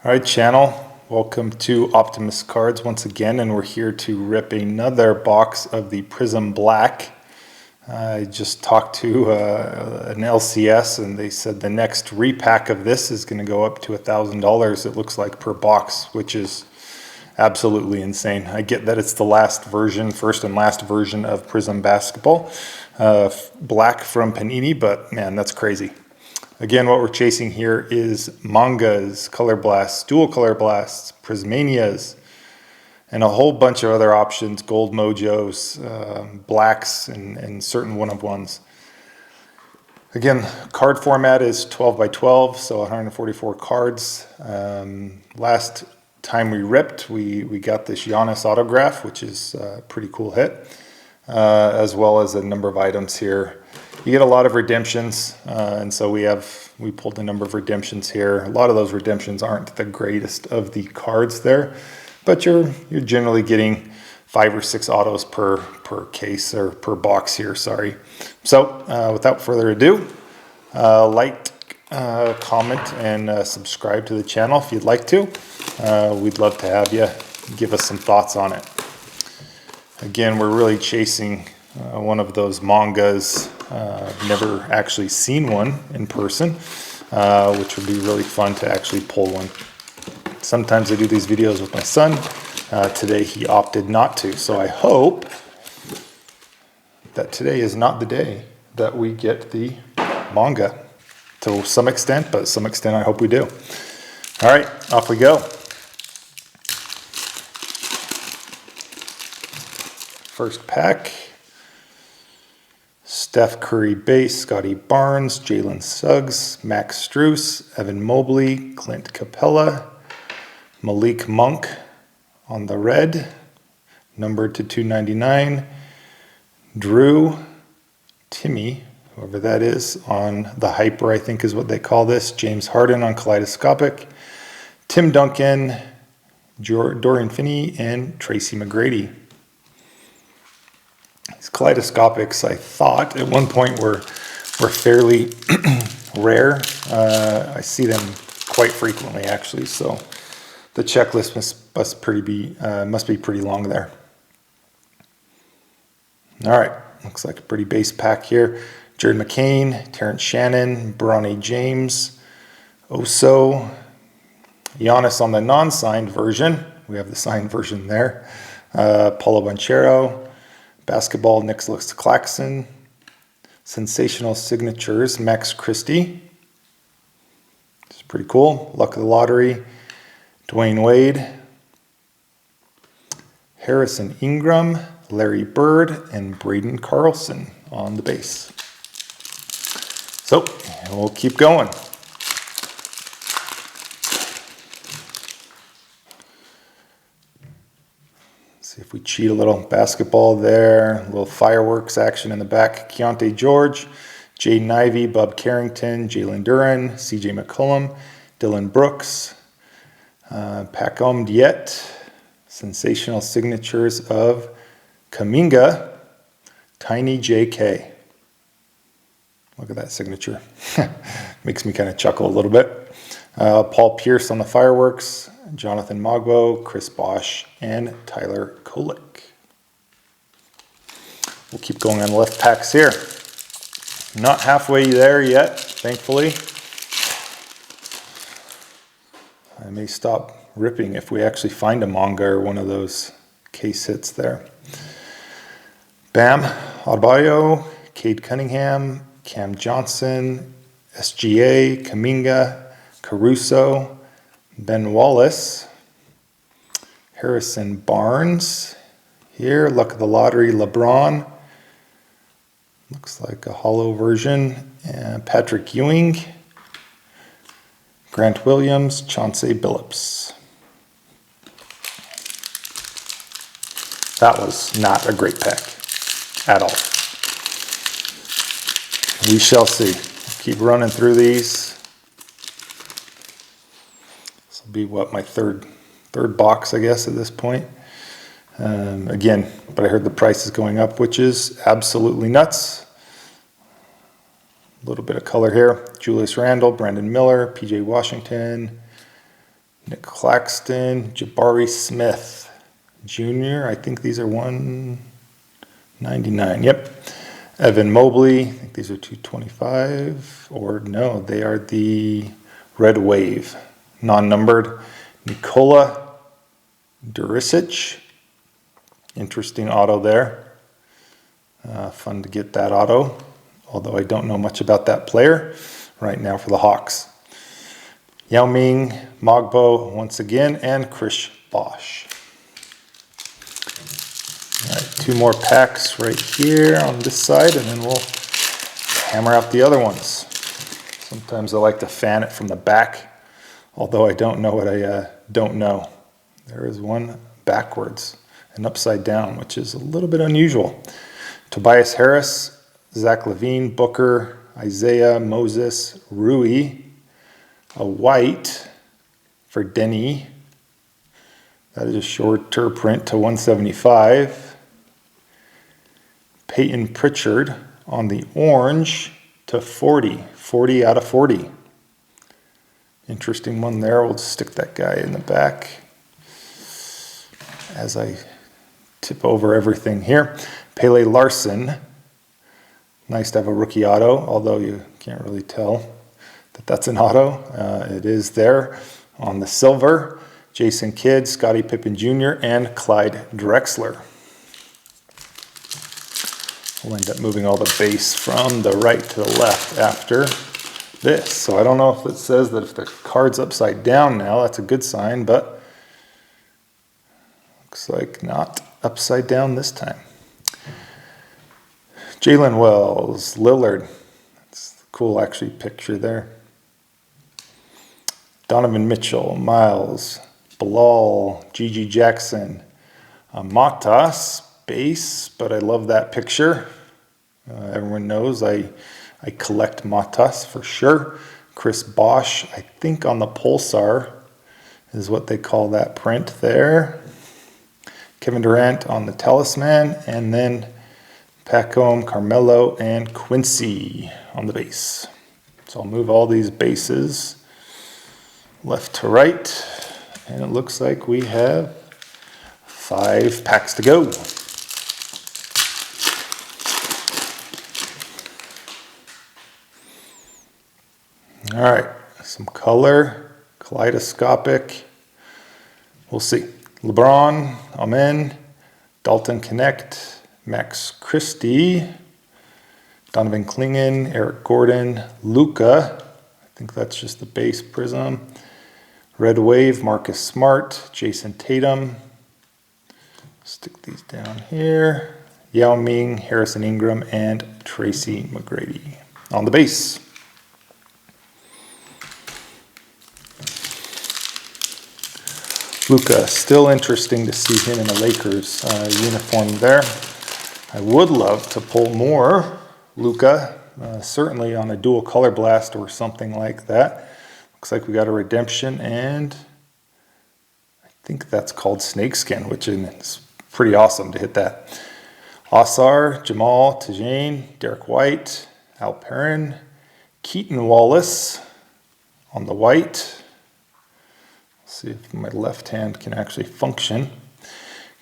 All right, channel, welcome to Optimus Cards once again, and we're here to rip another box of the Prism Black. I just talked to an LCS, and they said the next repack of this is going to go up to $1,000, it looks like, per box, which is absolutely insane. I get that it's the last version, first and last version of Prism Basketball, Black from Panini, but man, that's crazy. Again, what we're chasing here is mangas, colorblasts, dual colorblasts, prismanias, and a whole bunch of other options, gold mojos, blacks, and certain one-of-ones. Again, card format is 12 by 12, so 144 cards. Last time we ripped, we got this Giannis autograph, which is a pretty cool hit, as well as a number of items here. You get a lot of redemptions, and so we pulled a number of redemptions here. A lot of those redemptions aren't the greatest of the cards there, but you're generally getting 5 or 6 autos per case, or per box here, sorry. So without further ado, like, comment, and subscribe to the channel if you'd like to. We'd love to have you give us some thoughts on it. Again, we're really chasing one of those mangas. I've never actually seen one in person, which would be really fun to actually pull one. Sometimes I do these videos with my son. Today he opted not to, so I hope that today is not the day that we get the manga. To some extent, but some extent I hope we do. All right, off we go. First pack. Steph Curry base, Scotty Barnes, Jalen Suggs, Max Strus, Evan Mobley, Clint Capella, Malik Monk on the red, numbered to 299, Drew Timmy, whoever that is, on the Hyper, I think is what they call this, James Harden on Kaleidoscopic, Tim Duncan, Dorian Finney, and Tracy McGrady. These kaleidoscopics, I thought at one point were fairly rare. I see them quite frequently, actually. So the checklist must be pretty long there. All right, looks like a pretty base pack here. Jared McCain, Terrence Shannon, Bronny James, Oso, Giannis on the non-signed version. We have the signed version there. Paulo Banchero. Basketball, Nicholas Claxton. Sensational signatures, Max Christie. It's pretty cool. Luck of the lottery, Dwayne Wade. Harrison Ingram, Larry Bird, and Braden Carlson on the base. So, we'll keep going. See if we cheat a little. Basketball there, a little fireworks action in the back. Keontae George, Jaden Ivey, Bob Carrington, Jalen Duren, CJ McCollum, Dylan Brooks, Pacom Diet, sensational signatures of Kaminga, Tiny JK. Look at that signature. Makes me kind of chuckle a little bit. Paul Pierce on the fireworks, Jonathan Magbo, Chris Bosh, and Tyler Kolek. We'll keep going on the left packs here. Not halfway there yet, thankfully. I may stop ripping if we actually find a manga or one of those case hits there. Bam Adebayo, Cade Cunningham, Cam Johnson, SGA, Kaminga, Caruso, Ben Wallace, Harrison Barnes here, Luck of the Lottery, LeBron, looks like a hollow version, and Patrick Ewing, Grant Williams, Chauncey Billups. That was not a great pack at all. We shall see. Keep running through these. This will be what, my third box, I guess, at this point. Again, but I heard the price is going up, which is absolutely nuts. A little bit of color here. Julius Randle, Brandon Miller, PJ Washington, Nick Claxton, Jabari Smith Jr. I think these are 199. Yep. Evan Mobley. I think these are 225. Or no, they are the Red Wave, non-numbered. Nikola Durisic. Interesting auto there. Fun to get that auto, although I don't know much about that player right now for the Hawks. Yao Ming, Mogbo once again, and Chris Bosh. All right, 2 more packs right here on this side, and then we'll hammer out the other ones. Sometimes I like to fan it from the back, although I don't know what I don't know. There is one backwards and upside down, which is a little bit unusual. Tobias Harris, Zach LaVine, Booker, Isaiah, Moses, Rui, a white for Denny. That is a shorter print to 175. Peyton Pritchard on the orange to 40. 40 out of 40. Interesting one there. We'll just stick that guy in the back as I tip over everything here. Pele Larson. Nice to have a rookie auto, although you can't really tell that that's an auto. It is there on the silver. Jason Kidd, Scottie Pippen Jr., and Clyde Drexler. We'll end up moving all the base from the right to the left after this. So I don't know if it says that if the card's upside down now, that's a good sign, but looks like not upside down this time. Jalen Wells, Lillard. That's a cool, actually, picture there. Donovan Mitchell, Miles, Bilal, Gigi Jackson, Matas, base, but I love that picture. Everyone knows I collect Matas for sure. Chris Bosh, I think on the Pulsar is what they call that print there. Kevin Durant on the Talisman, and then Pacom, Carmelo, and Quincy on the base. So I'll move all these bases left to right, and it looks like we have 5 packs to go. All right, some color, kaleidoscopic. We'll see. LeBron, Amen, Dalton Connect, Max Christie, Donovan Clingan, Eric Gordon, Luka. I think that's just the base prism. Red Wave, Marcus Smart, Jason Tatum. Stick these down here. Yao Ming, Harrison Ingram, and Tracy McGrady on the base. Luka, still interesting to see him in a Lakers uniform there. I would love to pull more Luka, certainly on a dual color blast or something like that. Looks like we got a redemption, and I think that's called Snakeskin, which is pretty awesome to hit that. Osar, Jamal, Tajane, Derek White, Alperin, Keaton Wallace on the white. See if my left hand can actually function.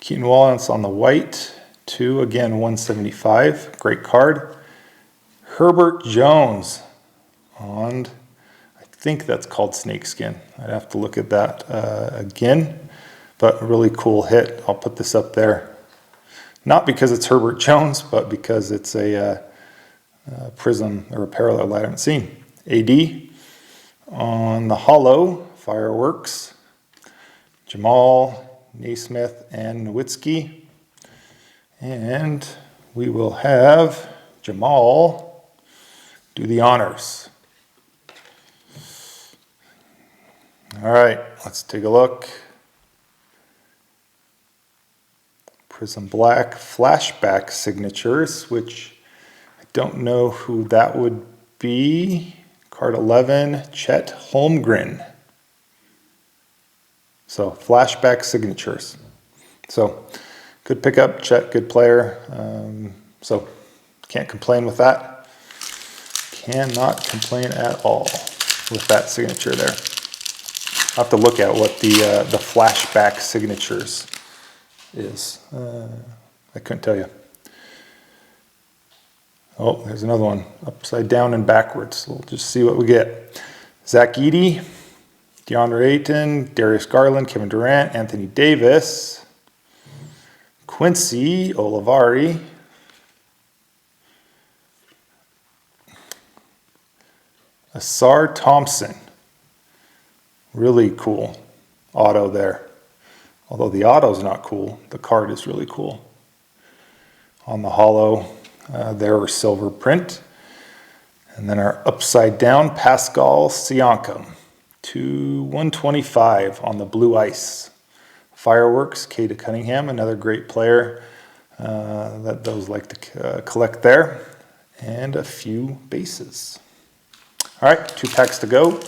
Keaton Wallace on the white, 2, again 175, great card. Herbert Jones on, I think that's called Snakeskin. I'd have to look at that again, but really cool hit. I'll put this up there. Not because it's Herbert Jones, but because it's a prism or a parallel I haven't seen. AD on the hollow, Fireworks. Jamal, Naismith, and Nowitzki. And we will have Jamal do the honors. All right, let's take a look. Prism Black flashback signatures, which I don't know who that would be. Card 11, Chet Holmgren. So flashback signatures. So good pickup, Chet, good player. So can't complain with that. Cannot complain at all with that signature there. I'll have to look at what the flashback signatures is. I couldn't tell you. Oh, there's another one, upside down and backwards. We'll just see what we get. Zach Edey, DeAndre Ayton, Darius Garland, Kevin Durant, Anthony Davis, Quincy Olivari, Asar Thompson. Really cool auto there. Although the auto's not cool, the card is really cool. On the hollow, there are silver print. And then our upside down, Pascal Siakam, to 125 on the blue ice. Fireworks, Kata Cunningham, another great player that those like to collect there. And a few bases. All right, 2 packs to go.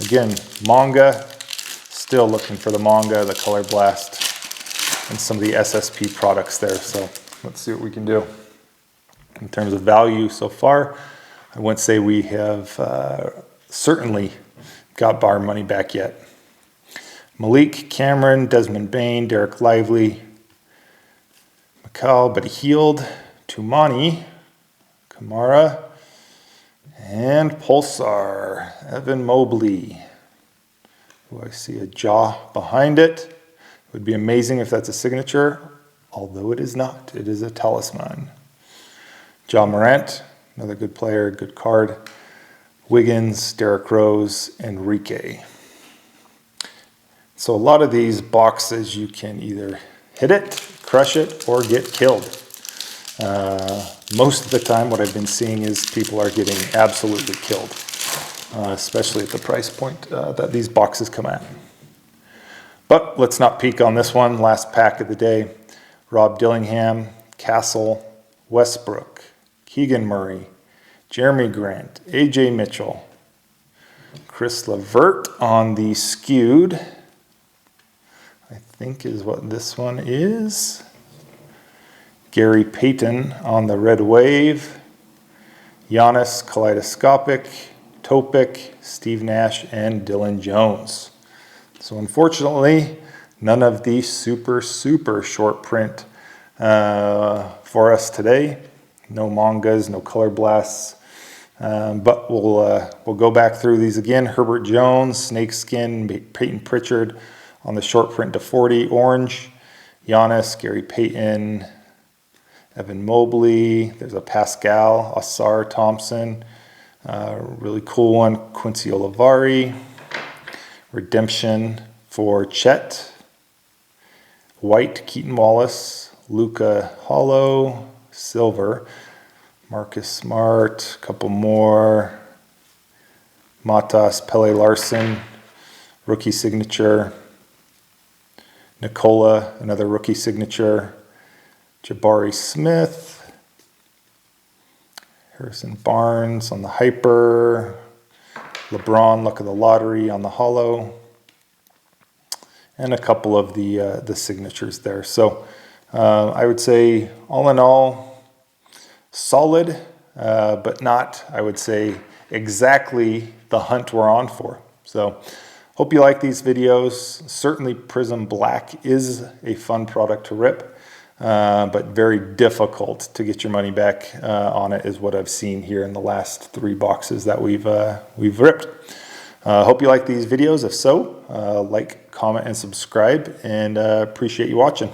Again, manga, still looking for the manga, the Color Blast, and some of the SSP products there. So let's see what we can do. In terms of value so far, I wouldn't say we have certainly got our money back yet. Malik, Cameron, Desmond Bain, Derek Lively, Mikal, but healed, Tumani, Kamara, and Pulsar, Evan Mobley. Oh, I see a jaw behind it. It would be amazing if that's a signature, although it is not. It is a talisman. Ja Morant, another good player, good card. Wiggins, Derrick Rose, Enrique. So a lot of these boxes you can either hit it, crush it, or get killed. Most of the time what I've been seeing is people are getting absolutely killed, especially at the price point that these boxes come at. But let's not peek on this one. Last pack of the day. Rob Dillingham, Castle, Westbrook, Keegan Murray, Jeremy Grant, AJ Mitchell, Chris LeVert on the skewed, I think is what this one is. Gary Payton on the red wave, Giannis Kaleidoscopic, Topic, Steve Nash, and Dylan Jones. So unfortunately, none of the super short print for us today. No mangas, no color blasts. But we'll go back through these again. Herbert Jones, Snakeskin, Peyton Pritchard on the short print to 40, orange. Giannis, Gary Payton, Evan Mobley. There's a Pascal, Asar Thompson. Really cool one, Quincy Olivari. Redemption for Chet. White, Keaton Wallace. Luka Hollow. Silver. Marcus Smart, a couple more. Matas, Pele Larson, rookie signature. Nicola, another rookie signature. Jabari Smith. Harrison Barnes on the hyper. LeBron, luck of the lottery on the hollow. And a couple of the signatures there. So I would say all in all, solid, but not, I would say, exactly the hunt we're on for. So hope you like these videos. Certainly Prism Black is a fun product to rip, but very difficult to get your money back on it is what I've seen here in the last 3 boxes that we've ripped. Hope you like these videos. If so, like, comment, and subscribe, and appreciate you watching.